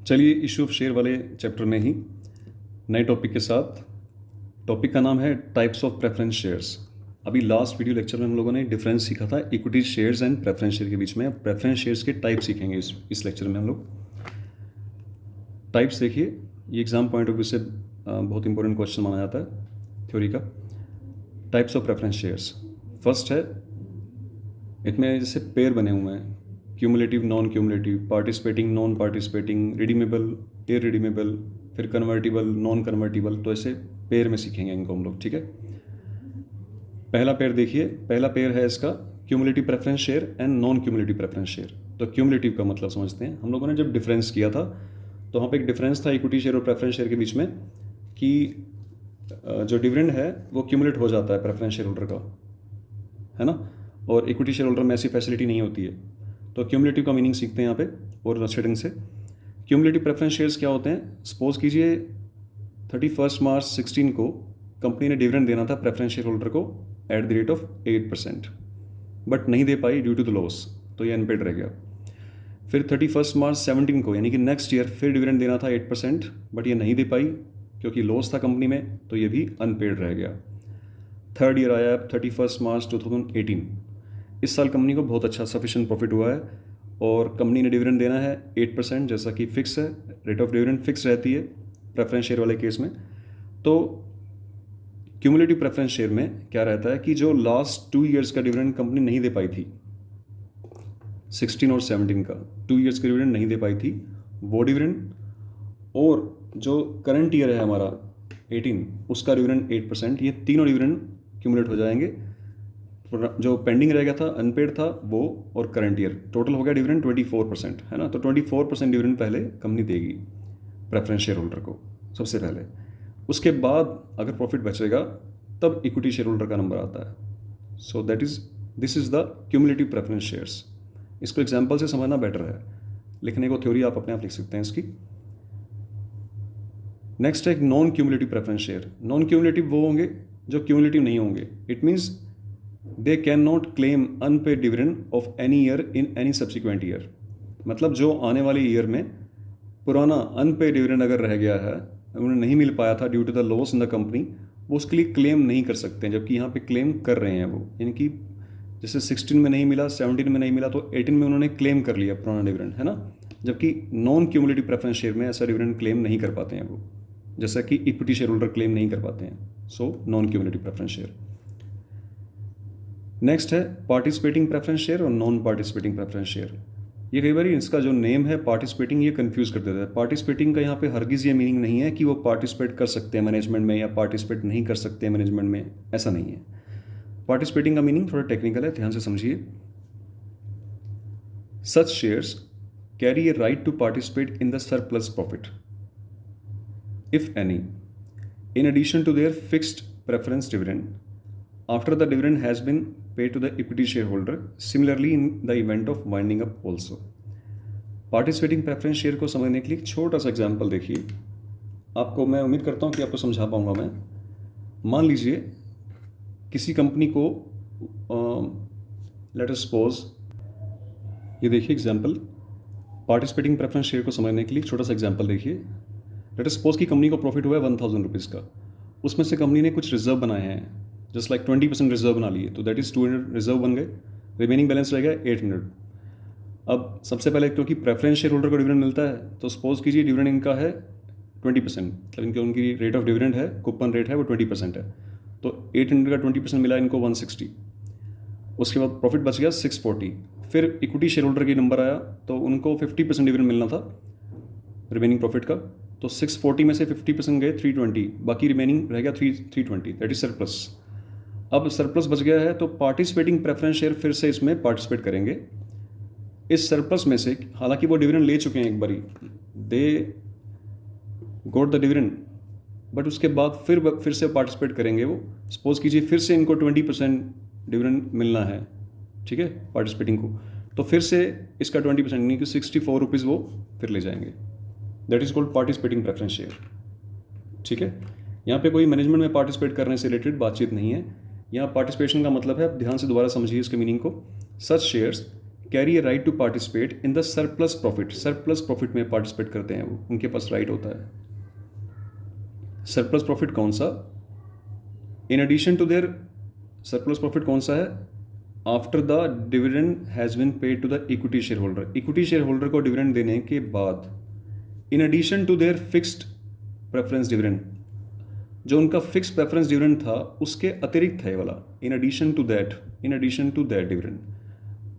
चलिए issue of share वाले chapter में ही नए टॉपिक के साथ। टॉपिक का नाम है टाइप्स ऑफ प्रेफरेंस शेयर्स। अभी लास्ट वीडियो लेक्चर में हम लोगों ने डिफरेंस सीखा था equity shares and preference share के बीच में। अब प्रेफरेंस शेयर्स के टाइप सीखेंगे इस लेक्चर में हम लोग। टाइप्स देखिए, ये एग्जाम पॉइंट ऑफ व्यू से बहुत इंपॉर्टेंट क्वेश्चन माना जाता है थ्योरी का। Types of preference shares, first है, इसमें जैसे पेयर बने हुए हैं, cumulative, non cumulative, participating, non participating, redeemable, irredeemable, फिर कन्वर्टिबल, नॉन कन्वर्टिबल। तो ऐसे पेयर में सीखेंगे इनको हम लोग, ठीक है। पहला पेयर देखिए, पहला पेयर है इसका cumulative preference share and non cumulative preference share. तो क्यूमुलेटिव का मतलब समझते हैं। हम लोगों ने जब डिफरेंस किया था तो वहाँ पे एक डिफरेंस था इक्विटी शेयर और प्रेफरेंस शेयर के बीच में कि जो डिविडेंड है वो क्यूमुलेट हो जाता है प्रेफरेंस शेयर होल्डर का, है ना, और इक्विटी शेयर होल्डर में ऐसी फैसिलिटी नहीं होती है। तो क्यूमुलेटिव का मीनिंग सीखते हैं यहाँ पे और शेडिंग से। क्यूमुलेटिव प्रेफरेंस शेयर्स क्या होते हैं? सपोज कीजिए 31 मार्च 16 को कंपनी ने डिविडेंड देना था प्रेफरेंस शेयर होल्डर को at the rate of 8%, but नहीं दे पाई ड्यू टू द लॉस, तो ये अनपेड रह गया। फिर 31 मार्च 17 को यानी कि नेक्स्ट ईयर फिर डिविडेंड देना था 8%, बट ये नहीं दे पाई क्योंकि लॉस था कंपनी में, तो ये भी अनपेड रह गया। थर्ड ईयर आया 31 मार्च 2018। इस साल कंपनी को बहुत अच्छा सफिशिएंट प्रॉफिट हुआ है और कंपनी ने डिविडेंड देना है 8%, जैसा कि फिक्स है, रेट ऑफ डिविडेंड फिक्स रहती है प्रेफरेंस शेयर वाले केस में। तो क्यूमुलेटिव प्रेफरेंस शेयर में क्या रहता है कि जो लास्ट 2 ईयर्स का डिविडेंड कंपनी नहीं दे पाई थी, 16 और 17 का 2 ईयर्स का डिविडेंड नहीं दे पाई थी, वो डिविडेंड और जो करंट ईयर है हमारा 18 उसका डिविडेंड 8%, ये तीनों डिविडेंड क्यूमुलेट हो जाएंगे। जो पेंडिंग रह गया था, अनपेड था, वो और करंट ईयर टोटल हो गया डिविडेंड 24%, है ना। तो 24% डिविडेंड पहले कंपनी देगी प्रेफरेंस शेयर होल्डर को सबसे पहले। उसके बाद अगर प्रॉफिट बचेगा तब इक्विटी शेयर होल्डर का नंबर आता है। So this is the cumulative preference shares. इसको एग्जाम्पल से समझना बेटर है, लिखने को थ्योरी आप अपने आप लिख सकते हैं इसकी। नेक्स्ट है non cumulative preference share. Non cumulative वो होंगे जो क्यूमुलेटिव नहीं होंगे। It means they can not claim unpaid dividend of any year in any subsequent year. मतलब जो आने वाले ईयर में पुराना अनपेड डिविडेंड अगर रह गया है, उन्हें नहीं मिल पाया था due to the loss in the company, वो उसके लिए क्लेम नहीं कर सकते हैं, जबकि यहाँ पे क्लेम कर रहे हैं वो। यानी कि जैसे 16 में नहीं मिला, 17 में नहीं मिला, तो 18 में उन्होंने क्लेम कर लिया पुराना डिविडेंड, है ना। जबकि नॉन क्यूमुलेटिव प्रेफरेंस शेयर में ऐसा डिविडेंड क्लेम नहीं कर पाते हैं वो, जैसा कि इक्विटी शेयर होल्डर क्लेम नहीं कर पाते हैं। So non cumulative preference share. Next है पार्टिसिपेटिंग प्रेफरेंस शेयर और नॉन पार्टिसिपेटिंग प्रेफरेंस शेयर। ये कई बार इसका जो नेम है पार्टिसिपेटिंग, ये कंफ्यूज कर देता है। पार्टिसिपेटिंग का यहाँ पे हरगिज़ ये मीनिंग नहीं है कि वो पार्टिसिपेट कर सकते हैं मैनेजमेंट में या पार्टिसिपेट नहीं कर सकते हैं मैनेजमेंट में, ऐसा नहीं है। पार्टिसिपेटिंग का मीनिंग थोड़ा टेक्निकल है, ध्यान से समझिए। Such shares carry a right to participate in the surplus profit if any in addition to their fixed preference dividend after the dividend has been paid to the equity shareholder, similarly in the event of winding up also। Participating preference share को समझने के लिए एक छोटा सा example देखिए। आपको, मैं उम्मीद करता हूँ कि आपको समझा पाऊंगा मैं। मान लीजिए किसी कंपनी को, लेट अस सपोज, ये देखिए एग्जांपल, पार्टिसिपेटिंग प्रेफरेंस शेयर को समझने के लिए छोटा सा एग्जांपल देखिए। लेट अस सपोज कि कंपनी को प्रॉफिट हुआ है 1000 रुपीज़ का, उसमें से कंपनी ने कुछ रिजर्व बनाए हैं, जस्ट लाइक 20% रिजर्व बना लिए, तो दैट इज़ 200 रिजर्व बन गए, रिमेनिंग बैलेंस रह गया 800। अब सबसे पहले क्योंकि प्रेफरेंस शेयर होल्डर को डिविडेंड मिलता है, तो सपोज कीजिए डिविडेंड इनका है 20%, मतलब इनकी उनकी रेट ऑफ डिविडेंड है, कूपन रेट है वो 20% है, तो 800 का 20% मिला इनको 160। उसके बाद प्रॉफिट बच गया 640। फिर इक्विटी शेयर होल्डर की नंबर आया तो उनको 50% डिविडेंड मिलना था रिमेनिंग प्रॉफिट का, तो 640 में से 50% गए 320, बाकी रिमेनिंग रह गया 320, दैट इज सरप्लस। अब सरप्लस बच गया है तो पार्टिसिपेटिंग प्रेफरेंस शेयर फिर से इसमें पार्टिसिपेट करेंगे इस सरप्लस में से। हालांकि वो डिविडेंड ले चुके हैं एक बारी, they got the dividend, but उसके बाद फिर से पार्टिसिपेट करेंगे वो। सपोज कीजिए फिर से इनको 20% डिविडेंड मिलना है, ठीक है, पार्टिसिपेटिंग को, तो फिर से इसका 20% यानी कि 64 रुपीज़ वो फिर ले जाएंगे। That is called participating preference share, ठीक है। यहाँ पे कोई मैनेजमेंट में पार्टिसिपेट करने से रिलेटेड बातचीत नहीं है। यहाँ पार्टिसिपेशन का मतलब है, ध्यान से दोबारा समझिए इसके मीनिंग को। Such shares carry a right to participate in the surplus profit. Surplus profit में पार्टिसिपेट करते हैं वो, उनके पास राइट होता है। सरप्लस प्रॉफिट कौन सा? In addition to their, surplus profit कौन सा है? After the dividend has been paid to the equity share holder. Equity share holder को डिविडेंड देने के बाद, in addition to their fixed preference dividend, जो उनका फिक्स प्रेफरेंस डिविडेंड था उसके अतिरिक्त है वाला, in addition to that dividend.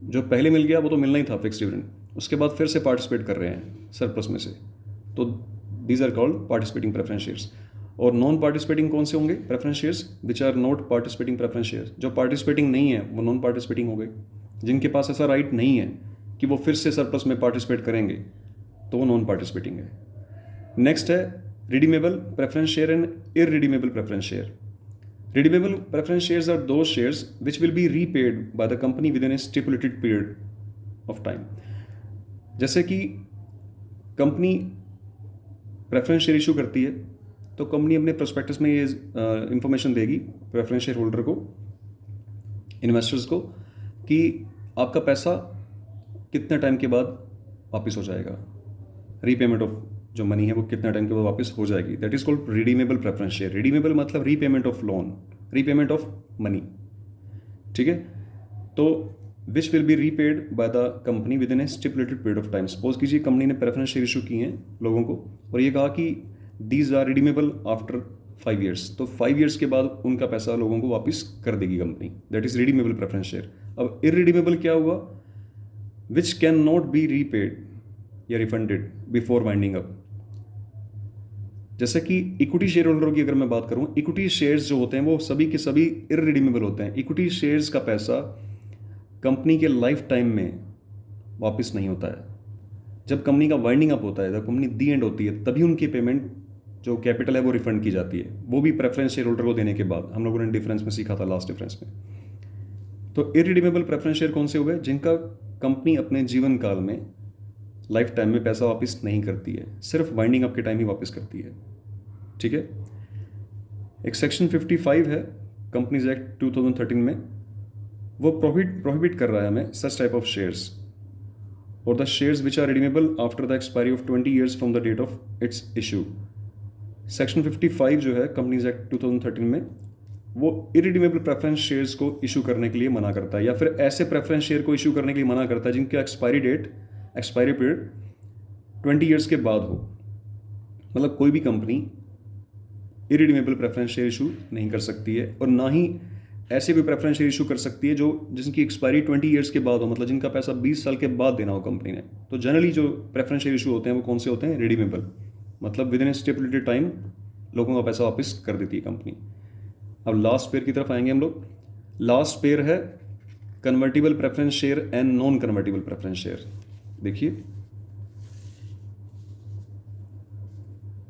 जो पहले मिल गया वो तो मिलना ही था फिक्स डिविडेंड, उसके बाद फिर से पार्टिसिपेट कर रहे हैं सरप्लस में से, तो these are called participating preference shares. और नॉन पार्टिसिपेटिंग कौन से होंगे? Preference shares which are not participating preference shares. जो पार्टिसिपेटिंग नहीं है वो नॉन पार्टिसिपेटिंग हो गए, जिनके पास ऐसा राइट नहीं है कि वो फिर से सरप्लस में पार्टिसिपेट करेंगे, तो वो नॉन पार्टिसिपेटिंग है। नेक्स्ट है redeemable preference share and irredeemable preference share. Redeemable preference shares are those shares which will be repaid by the company within a stipulated period of time। जैसे कि company preference share issue करती है तो company अपने prospectus में ये information देगी preference share holder को, इन्वेस्टर्स को, कि आपका पैसा कितने टाइम के बाद वापस हो जाएगा, रीपेमेंट ऑफ जो मनी है वो कितना टाइम के बाद वापस हो जाएगी। That is called redeemable preference share. Redeemable मतलब repayment of loan, repayment of money, ठीक है। तो which will be repaid by the company within a stipulated period of time. Suppose कीजिए कंपनी ने प्रेफरेंस शेयर इशू किए हैं लोगों को और ये कहा कि these are redeemable after 5 years, तो 5 ईयर्स के बाद उनका पैसा लोगों को वापस कर देगी company. That is redeemable preference share. अब इररिडीमेबल क्या हुआ? Which can not be repaid या रिफंडेड बिफोर वाइंडिंग अप। जैसे कि इक्विटी शेयर होल्डरों की अगर मैं बात करूं, इक्विटी शेयर्स जो होते हैं वो सभी के सभी इररिडीमेबल होते हैं। इक्विटी शेयर्स का पैसा कंपनी के लाइफ टाइम में वापस नहीं होता है। जब कंपनी का वाइंडिंग अप होता है, जब कंपनी दी एंड होती है, तभी उनकी पेमेंट जो कैपिटल है वो रिफंड की जाती है, वो भी प्रेफरेंस शेयर होल्डर को देने के बाद। हम लोगों ने डिफरेंस में सीखा था लास्ट डिफरेंस में। तो इररिडीमेबल प्रेफरेंस शेयर कौन से हो गए? जिनका कंपनी अपने जीवन काल में लाइफ टाइम में पैसा वापस नहीं करती है, सिर्फ वाइंडिंग अप के टाइम ही वापस करती है, ठीक है। एक सेक्शन 55 है कंपनीज एक्ट 2013 में, वो प्रोहिबिट कर रहा है हमें सच टाइप ऑफ शेयर्स और the shares which are redeemable after the expiry of 20 years from the date of its issue. Section 55 जो है कंपनीज एक्ट 2013 में, वो इरिडीमेबल प्रेफरेंस शेयर्स को इशू करने के लिए मना करता है, या फिर ऐसे प्रेफरेंस शेयर को इशू करने के लिए मना करता है जिनका एक्सपायरी पीरियड 20 ईयर्स के बाद हो। मतलब कोई भी company irredeemable preference share issue नहीं कर सकती है, और ना ही ऐसे भी प्रेफरेंस शेयर इशू कर सकती है जो जिनकी एक्सपायरी 20 ईयर्स के बाद हो, मतलब जिनका पैसा 20 साल के बाद देना हो कंपनी ने। तो जनरली जो प्रेफरेंस शेयर इशू होते हैं वो कौन से होते हैं? रिडीमेबल, मतलब with in a stipulated time लोगों का पैसा वापस कर देती है कंपनी। अब लास्ट पेयर की तरफ आएंगे हम लोग। लास्ट पेयर है convertible preference share and non convertible preference share. देखिए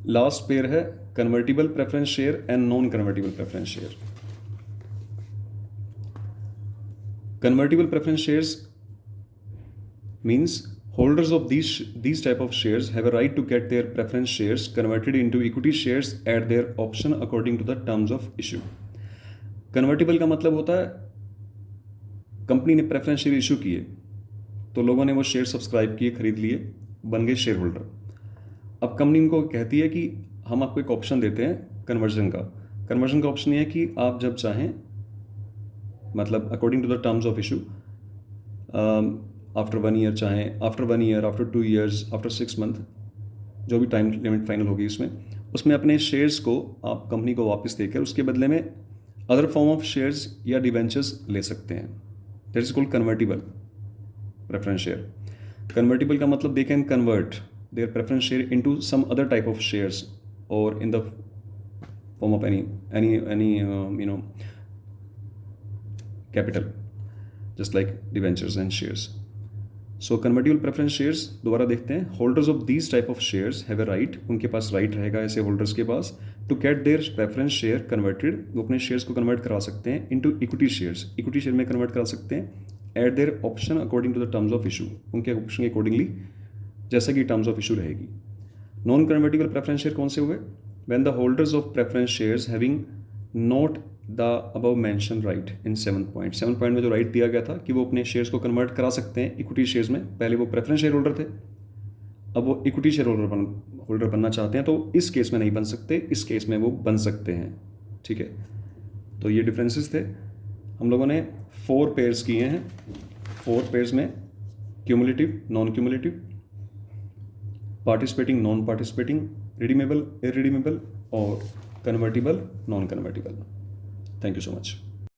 लास्ट पेयर है convertible preference share and non convertible preference share. Convertible preference shares means holders of these type of shares have a right to get their preference shares converted into equity shares at their option according to the terms of issue। Convertible का मतलब होता है company ने preference share issue किए तो लोगों ने वो शेयर सब्सक्राइब किए, खरीद लिए, बन गए शेयर होल्डर। अब कंपनी उनको कहती है कि हम आपको एक ऑप्शन देते हैं कन्वर्जन का। कन्वर्जन का ऑप्शन ये है कि आप जब चाहें, मतलब according to the terms of issue, after 1 year चाहें, after 1 year, after 2 years, after 6 month, जो भी टाइम लिमिट फाइनल होगी उसमें अपने शेयर्स को आप कंपनी को वापस देकर उसके बदले में अदर फॉर्म ऑफ शेयर्स या डिबेंचर्स ले सकते हैं। That is called convertible preference share. Convertible का मतलब they can convert their preference share into some other type of shares और in the form of any capital, just like debentures and shares. So convertible preference shares दोबारा देखते हैं। Holders of these type of shares have a right, उनके पास right रहेगा ऐसे holders के पास, to get their preference share converted, वो अपने शेयर्स को कन्वर्ट करा सकते हैं into equity shares, equity share में कन्वर्ट करा सकते हैं at their option according to the terms of issue, उनके ऑप्शन के अकॉर्डिंगली जैसा कि टर्म्स ऑफ इशू रहेगी। नॉन कन्वर्टिबल प्रेफरेंस शेयर कौन से हुए? When the holders of preference shares having not the above mention right in 7 point में जो राइट दिया गया था कि वो अपने शेयर्स को कन्वर्ट करा सकते हैं इक्विटी शेयर्स में। पहले वो प्रेफरेंस शेयर होल्डर थे, अब वो इक्विटी शेयर होल्डर बनना चाहते हैं, तो इस केस में नहीं बन सकते, इस केस में वो बन सकते हैं। ठीक है, तो ये डिफरेंसेस थे। हम लोगों ने 4 पेयर्स किए हैं। 4 पेयर्स में cumulative, non cumulative, participating, non participating, redeemable, irredeemable और convertible, non convertible. Thank you so much.